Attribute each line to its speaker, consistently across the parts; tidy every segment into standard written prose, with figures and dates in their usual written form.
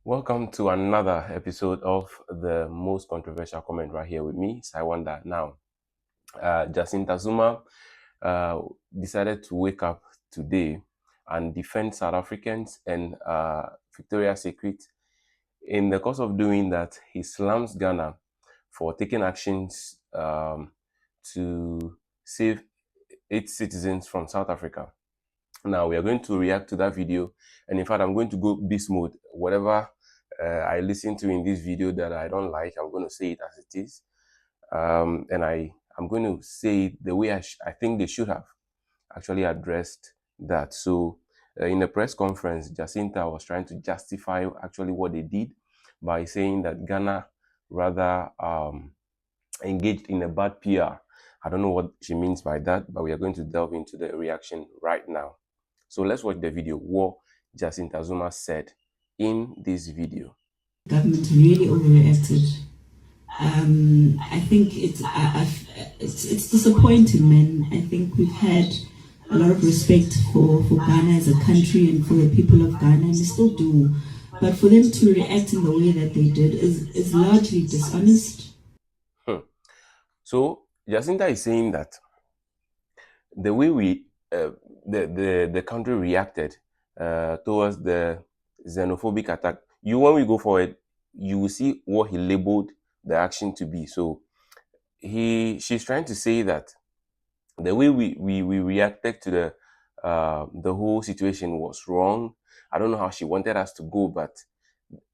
Speaker 1: Welcome to another episode of the most controversial comment right here with me, Saiwanda. Now, Jacinta Zuma decided to wake up today and defend South Africans and Victoria's Secret. In the course of doing that, he slams Ghana for taking actions to save its citizens from South Africa. Now we are going to react to that video, and in fact I'm going to go beast mode. Whatever I listen to in this video that I don't like, I'm going to say it as it is, and I'm going to say it the way I think they should have actually addressed that. So in the press conference, Jacinta was trying to justify actually what they did by saying that Ghana rather engaged in a bad PR. I don't know what she means by that, but we are going to delve into the reaction right now. So let's watch the video, what Jacinta Zuma said in this video.
Speaker 2: Government really overreacted. I think it's disappointing, man. I think we've had a lot of respect for Ghana as a country and for the people of Ghana, and we still do. But for them to react in the way that they did is largely dishonest.
Speaker 1: So Jacinta is saying that the way the country reacted towards the xenophobic attack, when we go forward, you will see what he labeled the action to be. So she's trying to say that the way we reacted to the whole situation was wrong. I don't know how she wanted us to go, but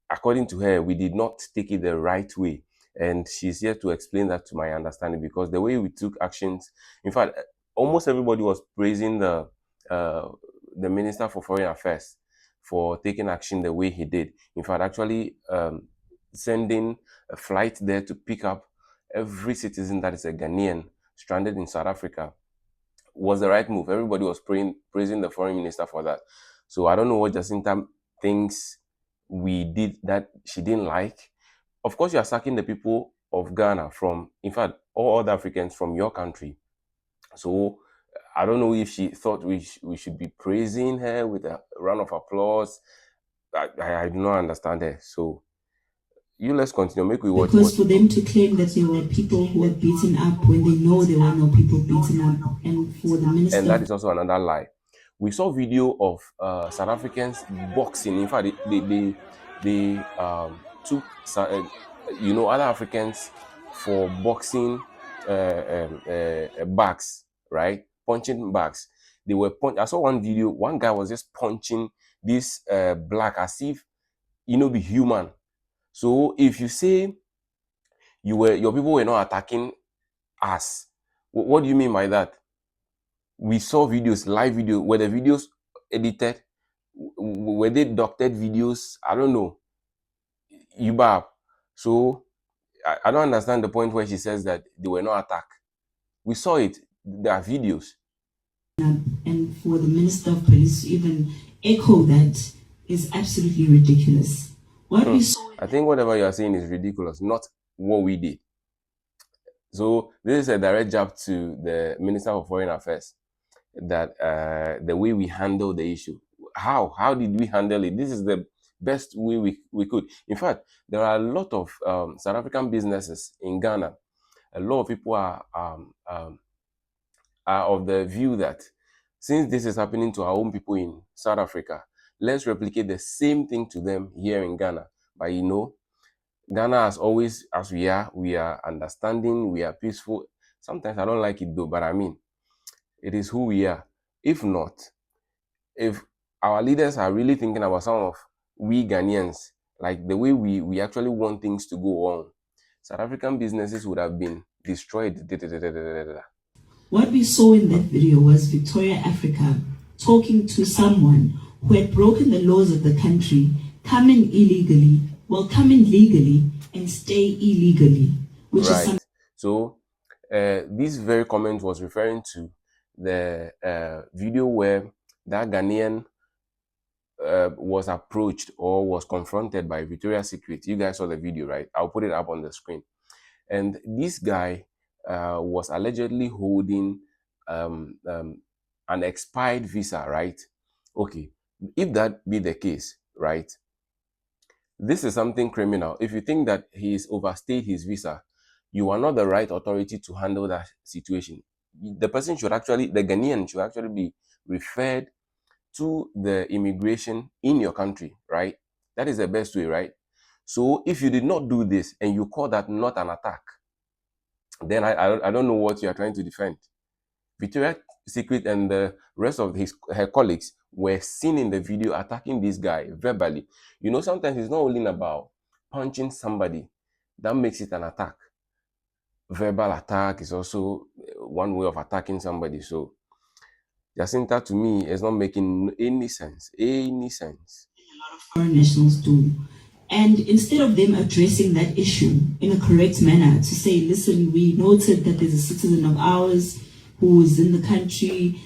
Speaker 1: according to her, we did not take it the right way. And she's here to explain that to my understanding, because the way we took actions, in fact, almost everybody was praising the Minister for Foreign Affairs for taking action the way he did. In fact, actually sending a flight there to pick up every citizen that is a Ghanaian stranded in South Africa was the right move. Everybody was praising the foreign minister for that. So I don't know what Jacinta thinks we did that she didn't like. Of course, you are sacking the people of Ghana from, in fact, all other Africans from your country. So I don't know if she thought we should be praising her with a round of applause. I do not understand her. So let's continue. Make we watch.
Speaker 2: Because for them to claim that there were people who were beaten up when they know there were no people beaten up, and for the minister,
Speaker 1: and that is also another lie. We saw video of South Africans boxing. In fact, they took other Africans for boxing bags, right? Punching bags. They were I saw one video. One guy was just punching this black as if be human. So if you say your people were not attacking us, what do you mean by that? We saw videos, live video. Were the videos edited? Were they doctored videos? I don't know. So I don't understand the point where she says that they were not attacked. We saw it. There are videos.
Speaker 2: And for the Minister of Police to even echo that is absolutely ridiculous.
Speaker 1: I think whatever you are saying is ridiculous, not what we did. So this is a direct jab to the Minister of Foreign Affairs, that the way we handle the issue. How did we handle it? This is the best way we could. In fact, there are a lot of South African businesses in Ghana. A lot of people are of the view that since this is happening to our own people in South Africa, let's replicate the same thing to them here in Ghana. But Ghana, as always, as we are understanding, we are peaceful. Sometimes I don't like it though, but I mean, it is who we are. If not, if our leaders are really thinking about some of we Ghanaians, like the way we actually want things to go on, South African businesses would have been destroyed.
Speaker 2: What we saw in that video was Victoria Africa talking to someone who had broken the laws of the country, come in illegally, come in legally and stay illegally, which
Speaker 1: right.
Speaker 2: is
Speaker 1: So this very comment was referring to the video where that Ghanaian was approached or was confronted by Victoria's Secret. You guys saw the video, right? I'll put it up on the screen. And this guy was allegedly holding an expired visa, right? Okay, if that be the case, right? This is something criminal. If you think that he's overstayed his visa, you are not the right authority to handle that situation. The person should actually, the Ghanaian should actually be referred to the immigration in your country, right? That is the best way, right? So if you did not do this and you call that not an attack, then I don't know what you are trying to defend. Victoria's Secret and the rest of her colleagues were seen in the video attacking this guy verbally. You know, sometimes it's not only about punching somebody that makes it an attack. Verbal attack is also one way of attacking somebody. So Jacinta to me is not making any sense. Any sense.
Speaker 2: Foreign nationals do. And instead of them addressing that issue in a correct manner to say, listen, we noted that there's a citizen of ours who is in the country,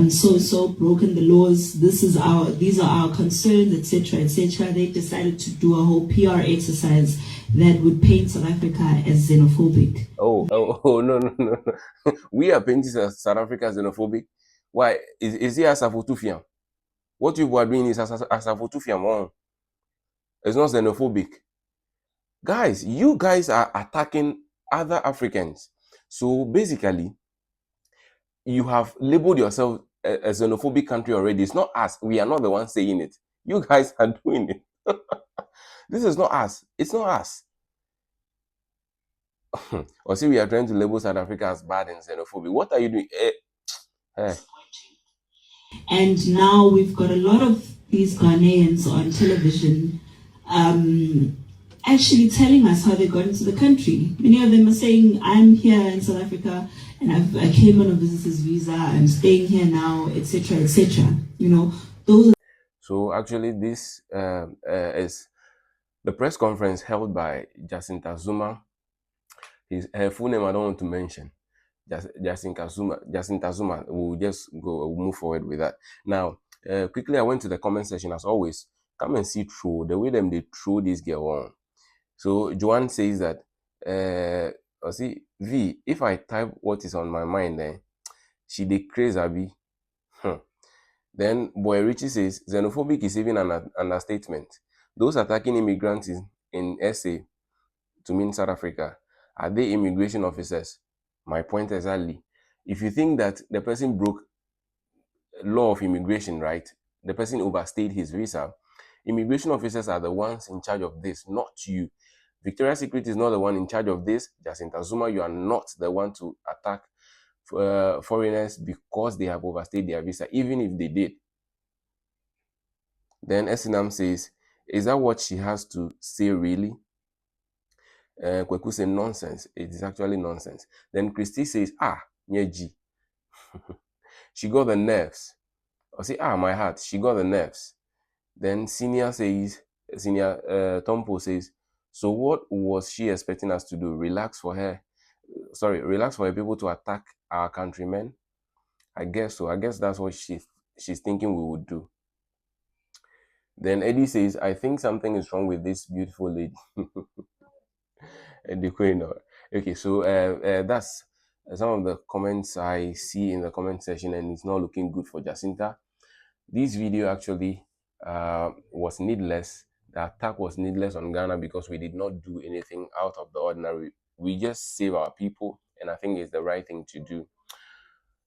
Speaker 2: so broken the laws. These are our concerns, etc., etc. They decided to do a whole PR exercise that would paint South Africa as xenophobic.
Speaker 1: No, no, no, no. We are painting South Africa as xenophobic. Why? Is it Asafotufiam? What you are doing is Asafotufiam. It's not xenophobic. Guys, you guys are attacking other Africans. So basically, you have labeled yourself a xenophobic country already. It's not us. We are not the ones saying it. You guys are doing it. This is not us. It's not us. Or see, we are trying to label South Africa as bad and xenophobic. What are you doing?
Speaker 2: And now we've got a lot of these Ghanaians on television actually telling us how they got into the country. Many of them are saying, I'm here in South Africa and I came on a visitor's visa, I'm staying here now, etc., etc. You know, those are.
Speaker 1: So actually, this is the press conference held by Jacinta Zuma. Her full name I don't want to mention. Jacinta Zuma. We'll just go. We'll move forward with that. Now, quickly, I went to the comment section as always. Come and see through the way they throw this girl on. So Joanne says that, see V. If I type what is on my mind, then she declares Abi. Then Boy Richie says xenophobic is even an understatement. Those attacking immigrants in SA to mean South Africa, are they immigration officers? My point exactly. If you think that the person broke law of immigration, right? The person overstayed his visa. Immigration officers are the ones in charge of this, not you. Victoria's Secret is not the one in charge of this. Jacinta Zuma, you are not the one to attack foreigners because they have overstayed their visa, even if they did. Then Esinam says, is that what she has to say really? Kweku say nonsense. It is actually nonsense. Then Christy says, Nyeji. She got the nerves. I say, my heart. She got the nerves. Then Senior Tompo says, so what was she expecting us to do? Relax for her people to attack our countrymen? I guess so. I guess that's what she's thinking we would do. Then Eddie says, I think something is wrong with this beautiful lady. The queen. Okay, so that's some of the comments I see in the comment section, and it's not looking good for Jacinta. This video actually was needless. The attack was needless on Ghana because we did not do anything out of the ordinary. We just save our people, and I think it's the right thing to do.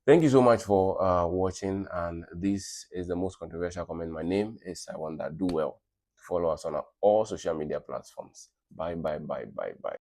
Speaker 1: Thank you so much for watching, and this is the most controversial comment. My name is I Want That Do Well. Follow us on all social media platforms. Bye, bye, bye, bye, bye.